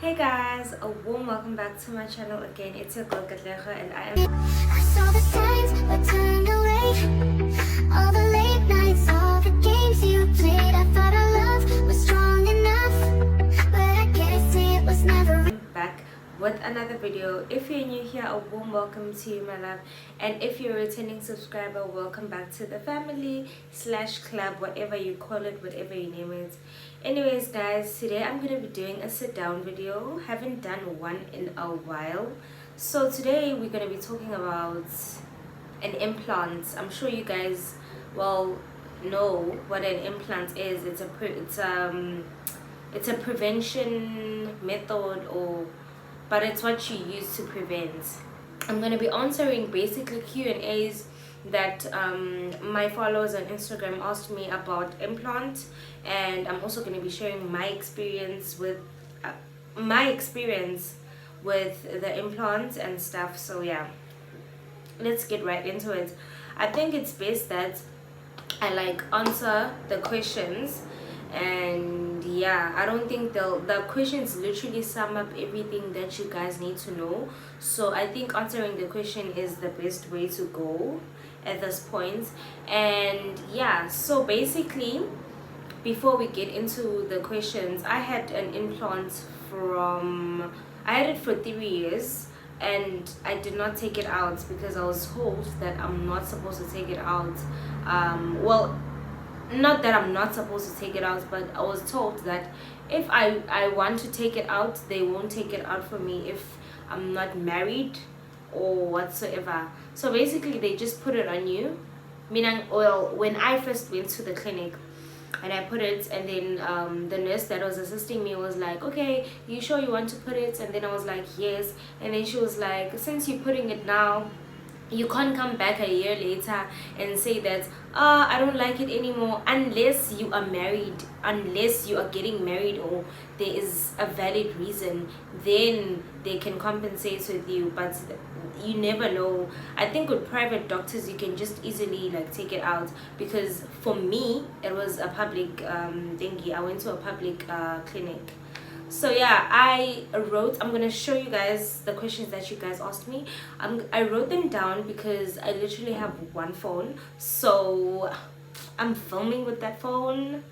Hey guys, a warm welcome back to my channel again. It's your girl Katlecha and I am I saw the signs but turned away. All the late nights, all the games you played. I thought our love was strong enough, but I guess it was never. back with another video. If you're new here, a warm welcome to you, my love. And if you're a returning subscriber, welcome back to the family slash club, whatever you call it, whatever you name it. Anyways guys, today I'm gonna be doing a sit down video. Haven't done one in a while. So today we're gonna be talking about an implant. I'm sure you guys well know what an implant is. It's a prevention method, but it's what you use to prevent. I'm going to be answering basically Q&As that my followers on Instagram asked me about implant, and I'm also going to be sharing my experience with the implant and stuff. So yeah, let's get right into it. I think it's best that I answer the questions, and yeah, I don't think the questions literally sum up everything that you guys need to know. So I think answering the question is the best way to go at this point. And yeah, so basically, before we get into the questions, I had an implant I had it for 3 years, and I did not take it out because I was told that I'm not supposed to take it out. Well, not that I'm not supposed to take it out, but I was told that if I want to take it out, they won't take it out for me if I'm not married or whatsoever. So basically they just put it on you. Meaning, well, when I first went to the clinic and I put it, and then the nurse that was assisting me was like, okay, you sure you want to put it? And then I was like, yes. And then she was like, since you're putting it now, you can't come back a year later and say that I don't like it anymore, unless you are married, unless you are getting married or there is a valid reason. Then they can compensate with you, but you never know. I think with private doctors you can just easily take it out, because for me it was a public thingy. I went to a public clinic. So yeah, I'm gonna show you guys the questions that you guys asked me. I wrote them down because I literally have one phone, so I'm filming with that phone.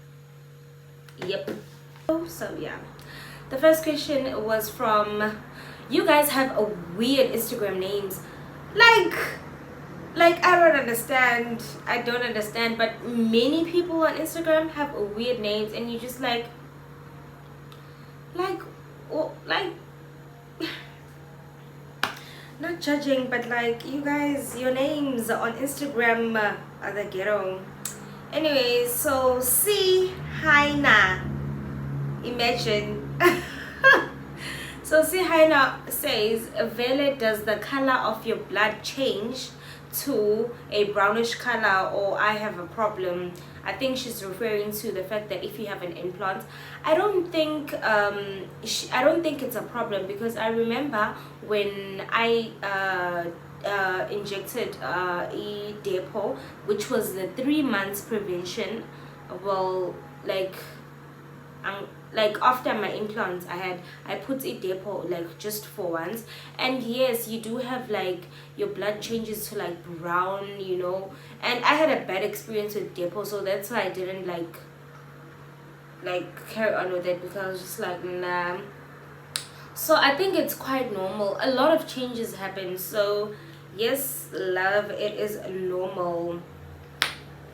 Yep. So yeah, the first question was from, you guys have a weird Instagram names, like I don't understand, but many people on Instagram have weird names, and you just not judging, but you guys, your names on Instagram are the ghetto. Anyways, so see Haina, imagine. So see Haina says, Vele, does the color of your blood change to a brownish color, or I have a problem? I think she's referring to the fact that if you have an implant, I don't think it's a problem, because I remember when I injected a depot, which was the 3 months prevention. Well, after my implants, I put a depot just for once, and yes, you do have your blood changes to brown, and I had a bad experience with depot, so that's why I didn't carry on with it, because I was just nah. So I think it's quite normal. A lot of changes happen, so yes, love, it is normal.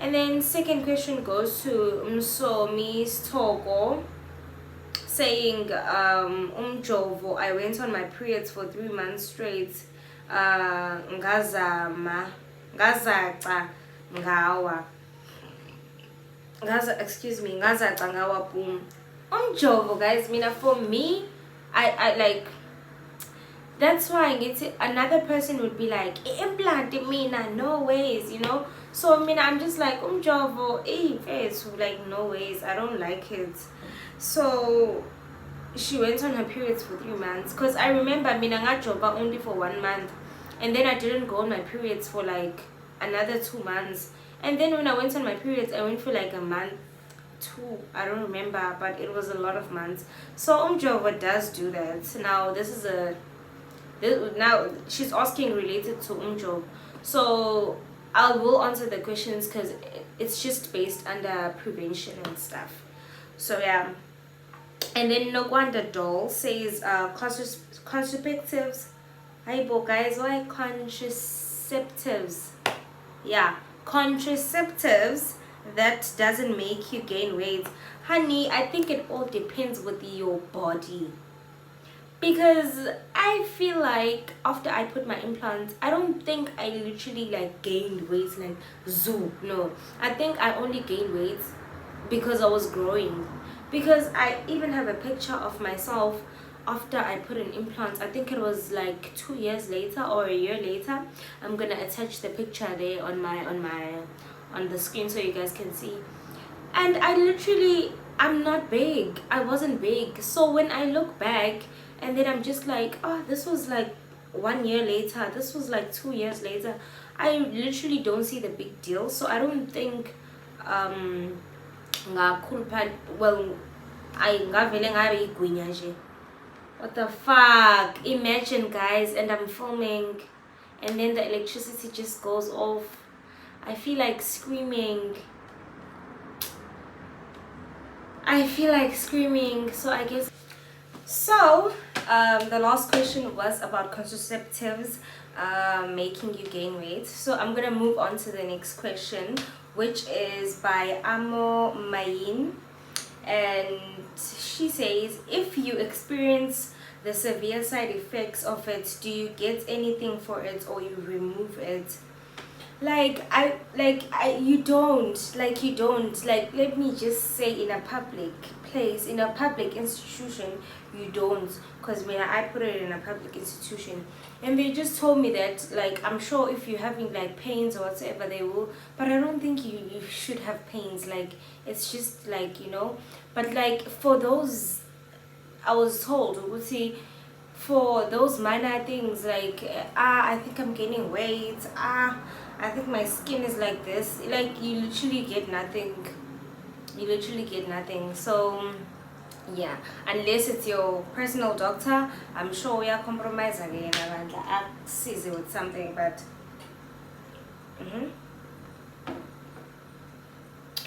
And then second question goes to Miss Togo, saying umjovo, I went on my periods for 3 months straight, ngazaca ngawa boom. Umjovo, guys, mina, for me, I that's why I get it. Another person would be like, implant mina, no ways, So I'm just umjovo, it's no ways, I don't like it. So she went on her periods for 3 months, because I remember ngajoba only for 1 month, and then I didn't go on my periods for another 2 months, and then when I went on my periods I went for a month 2, I don't remember, but it was a lot of months. So umjovo does do that. Now now she's asking related to umjovo, so I will answer the questions because it's just based under prevention and stuff. So yeah. And then Nogwanda Doll says contraceptives. Hi bo guys, why contraceptives? Yeah, contraceptives that doesn't make you gain weight. Honey, I think it all depends with your body. Because I feel like after I put my implants, I don't think I literally like gained weight like zoo. No, I think I only gained weight because I was growing. Because I even have a picture of myself after I put an implant. I think it was like 2 years later or a year later. I'm gonna attach the picture there on the screen so you guys can see. And I'm not big. I wasn't big. So when I look back and then I'm just like, oh, this was like 1 year later, this was like 2 years later, I literally don't see the big deal. So I don't think what the fuck, imagine guys, and I'm filming and then the electricity just goes off. I feel like screaming. So I guess so. The last question was about contraceptives making you gain weight. So I'm gonna move on to the next question, which is by Amo Mayin, and she says, if you experience the severe side effects of it, do you get anything for it or you remove it? You don't, let me just say, in a public place, in a public institution, you don't. Because when I put it in a public institution and they just told me that, like, I'm sure if you're having like pains or whatever they will, but I don't think you should have pains. Like, it's just like, you know. But like for those, I was told, we'll see, for those minor things like I think I'm gaining weight, I think my skin is like this, like you literally get nothing. So yeah, unless it's your personal doctor, I'm sure we are compromised again and sees it with something. But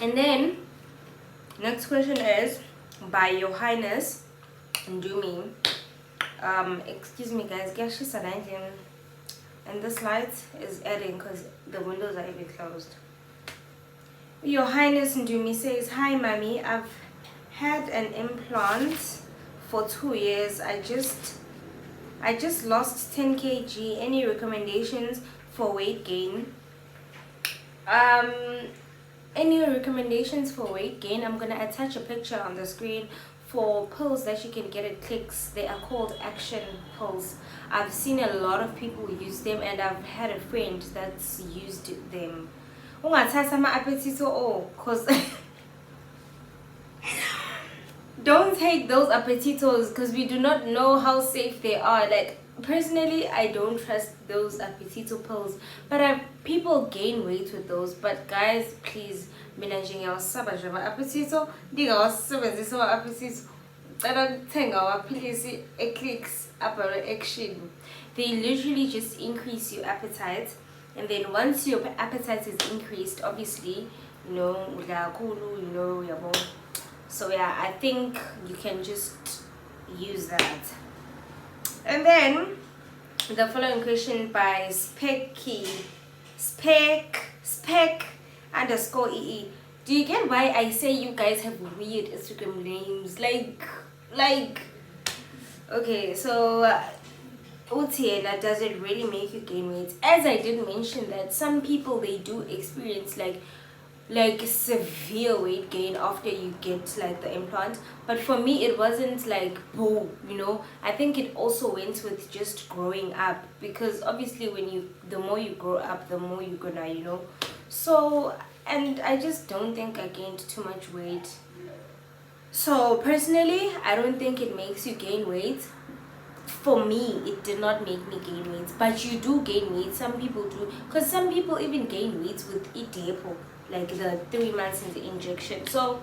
and then next question is by Your Highness Ndumi. Excuse me guys, and this light is adding because the windows are even closed. Your Highness Ndumi says, hi mommy, I've had an implant for 2 years. I just lost 10 kg. Any recommendations for weight gain? Any recommendations for weight gain? I'm gonna attach a picture on the screen for pills that you can get at Clicks. They are called action pills. I've seen a lot of people use them and I've had a friend that's used them. Cause don't take those appetitos because we do not know how safe they are. Like, personally, I don't trust those appetito pills, but people gain weight with those. But guys, please, appetito Eclipse action. They literally just increase your appetite, and then once your appetite is increased, obviously, you know, so yeah, I think you can just use that. And then the following question by spec _ee. Do you get why I say you guys have weird Instagram names? Like okay, so Utiena, does it really make you gain weight? As I did mention that some people, they do experience like severe weight gain after you get like the implant, but for me it wasn't like boom, you know. I think it also went with just growing up, because obviously the more you grow up, the more you're gonna, you know. So, and I just don't think I gained too much weight. So personally, I don't think it makes you gain weight. For me, it did not make me gain weight, but you do gain weight. Some people do, because some people even gain weight with idepo, like the 3 months in the injection. So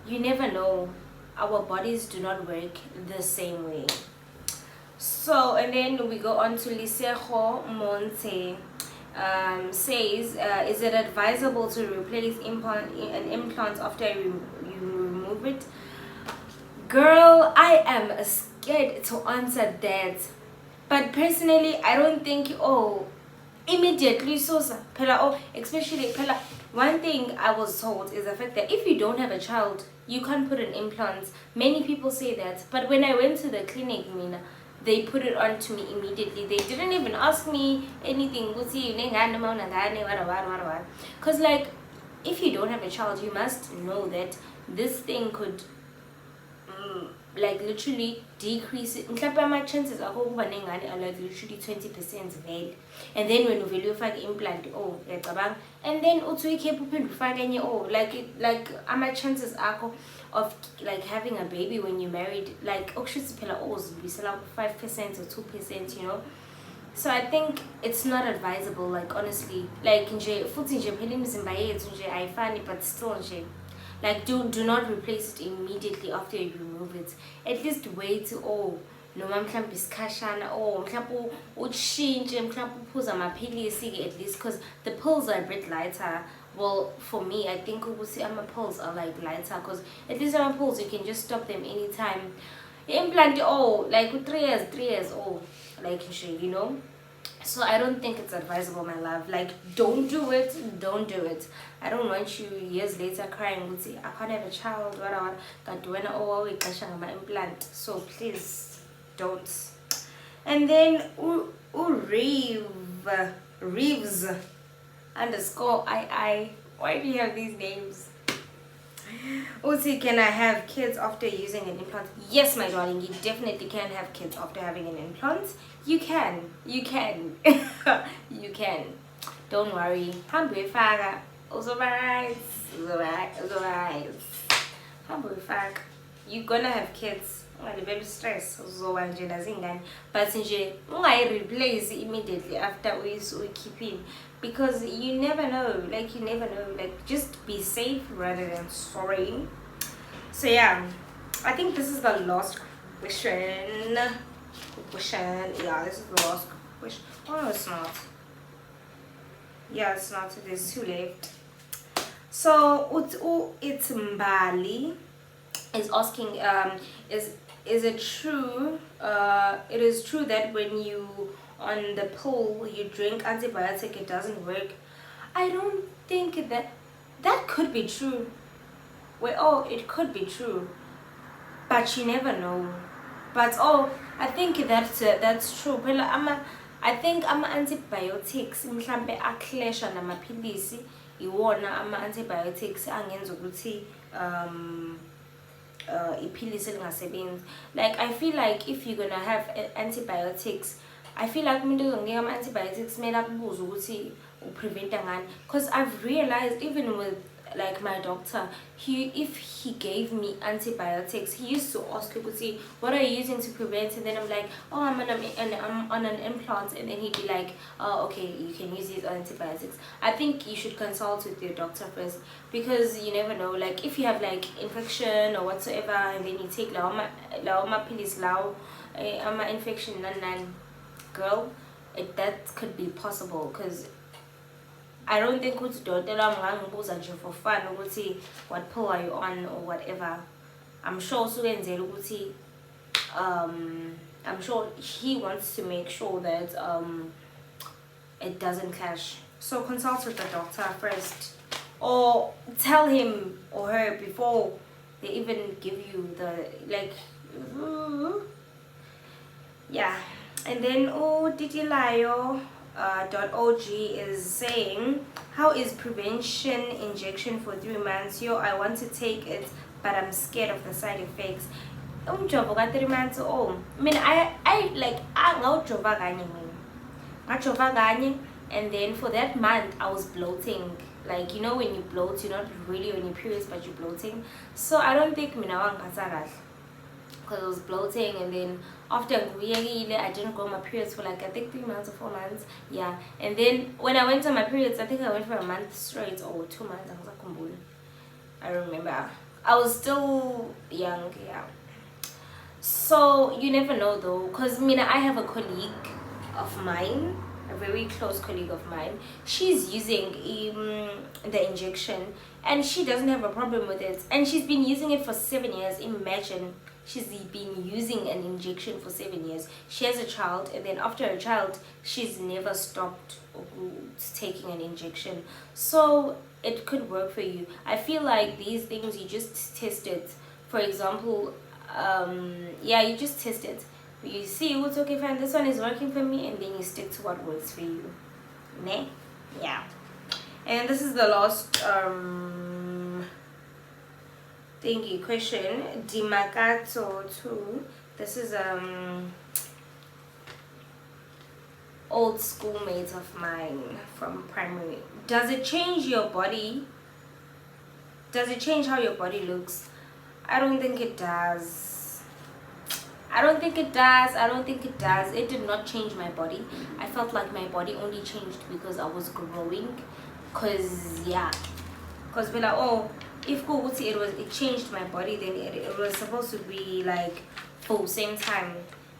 you never know. Our bodies do not work the same way. So, and then we go on to Lisejo Monte. Says, is it advisable to replace an implant after you remove it? Girl, I am scared to answer that. But personally, I don't think, immediately so especially one thing I was told is the fact that if you don't have a child, you can't put an implant. Many people say that, but when I went to the clinic, they put it on to me immediately. They didn't even ask me anything. Because like, if you don't have a child, you must know that this thing could like literally decrease it. My chances are like literally 20% value. And then when you value implant, and then also you can like my chances are of like having a baby when you're married, like 5% or 2%, you know. So I think it's not advisable, like honestly, like I find it, but still like do not replace it immediately after you remove it. At least wait noma mhlawumbe isikhashana mhlawumbe utshintshe mhlawumbe uphuza amaphilisi at least, because the pills are a bit lighter. Well, for me, I think pills are like lighter, because at least pills you can just stop them anytime. Implant like 3 years like you know. So I don't think it's advisable, my love. Like, don't do it. I don't want you years later crying, I can't have a child, my implant. So please don't. And then Reeves underscore I. Why do you have these names? Uzi, can I have kids after using an implant? Yes, my darling, you definitely can have kids after having an implant. You can. You can. Don't worry. You're gonna have kids. Very stress. But replace immediately after we keeping, because you never know. Like just be safe rather than sorry. So yeah, I think this is the last question. Yeah, this is the last question. Oh, no, it's not. Yeah, it's not. There's 2 left. So it's Mbali is asking, is it true? It is true that when you on the pill you drink antibiotic, it doesn't work. I don't think that could be true. Well, it could be true, but you never know. But I think that's true. I think ama-antibiotics mhlambe aklesha namaphilisi iwona ama-antibiotics angenza ukuthi iphilisi lingasebenzi. Like, I feel like if you're gonna have antibiotics, I feel like antibiotics made up prevent ngani, because I've realized even with like my doctor, if he gave me antibiotics, he used to ask me, what are you using to prevent? And then I'm like, I'm on an implant, and then he'd be like, okay, you can use these antibiotics. I think you should consult with your doctor first, because you never know, like if you have like infection or whatsoever, and then you take infection girl, that could be possible, because I don't think for fun what pill are you on or whatever. I'm sure I'm sure he wants to make sure that it doesn't clash. So consult with the doctor first, or tell him or her before they even give you the yeah. And then .og is saying, how is prevention injection for 3 months? I want to take it, but I'm scared of the side effects. 3 months and then for that month I was bloating. Like, you know, when you bloat, you're not really on your periods, but you're bloating. So I don't think because I was bloating, and then after I didn't go on my periods for like I think 3 months or 4 months. Yeah, and then when I went on my periods, I think I went for a month straight or 2 months. I remember, I was still young, yeah. So you never know though, because I have a colleague of mine, a very close colleague of mine. She's using the injection and she doesn't have a problem with it, and she's been using it for 7 years. Imagine, she's been using an injection for 7 years. She has a child, and then after a child she's never stopped taking an injection. So it could work for you. I feel like these things, you just test it. For example, yeah, you just test it, you see what's okay, fine, this one is working for me, and then you stick to what works for you, ne? Yeah. And this is the last thingy question, Dimakato 2. This is old schoolmate of mine from primary. Does it change your body? Does it change how your body looks? I don't think it does. I don't think it does. I don't think it does. It did not change my body. I felt like my body only changed because I was growing. Cause yeah, cause we're like, oh, if it changed my body, then it was supposed to be like full same time,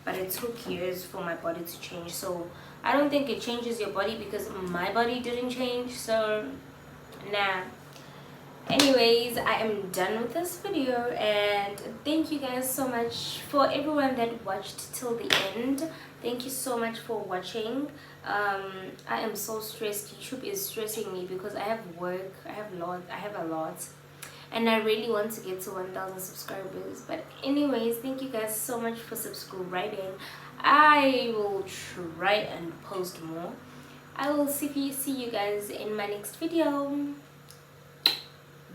but it took years for my body to change. So I don't think it changes your body because my body didn't change. So nah. Anyways, I am done with this video, and thank you guys so much for everyone that watched till the end. Thank you so much for watching. I am so stressed. YouTube is stressing me because I have work, I have a lot, and I really want to get to 1,000 subscribers. But anyways, thank you guys so much for subscribing. I will try and post more. I will see you guys in my next video.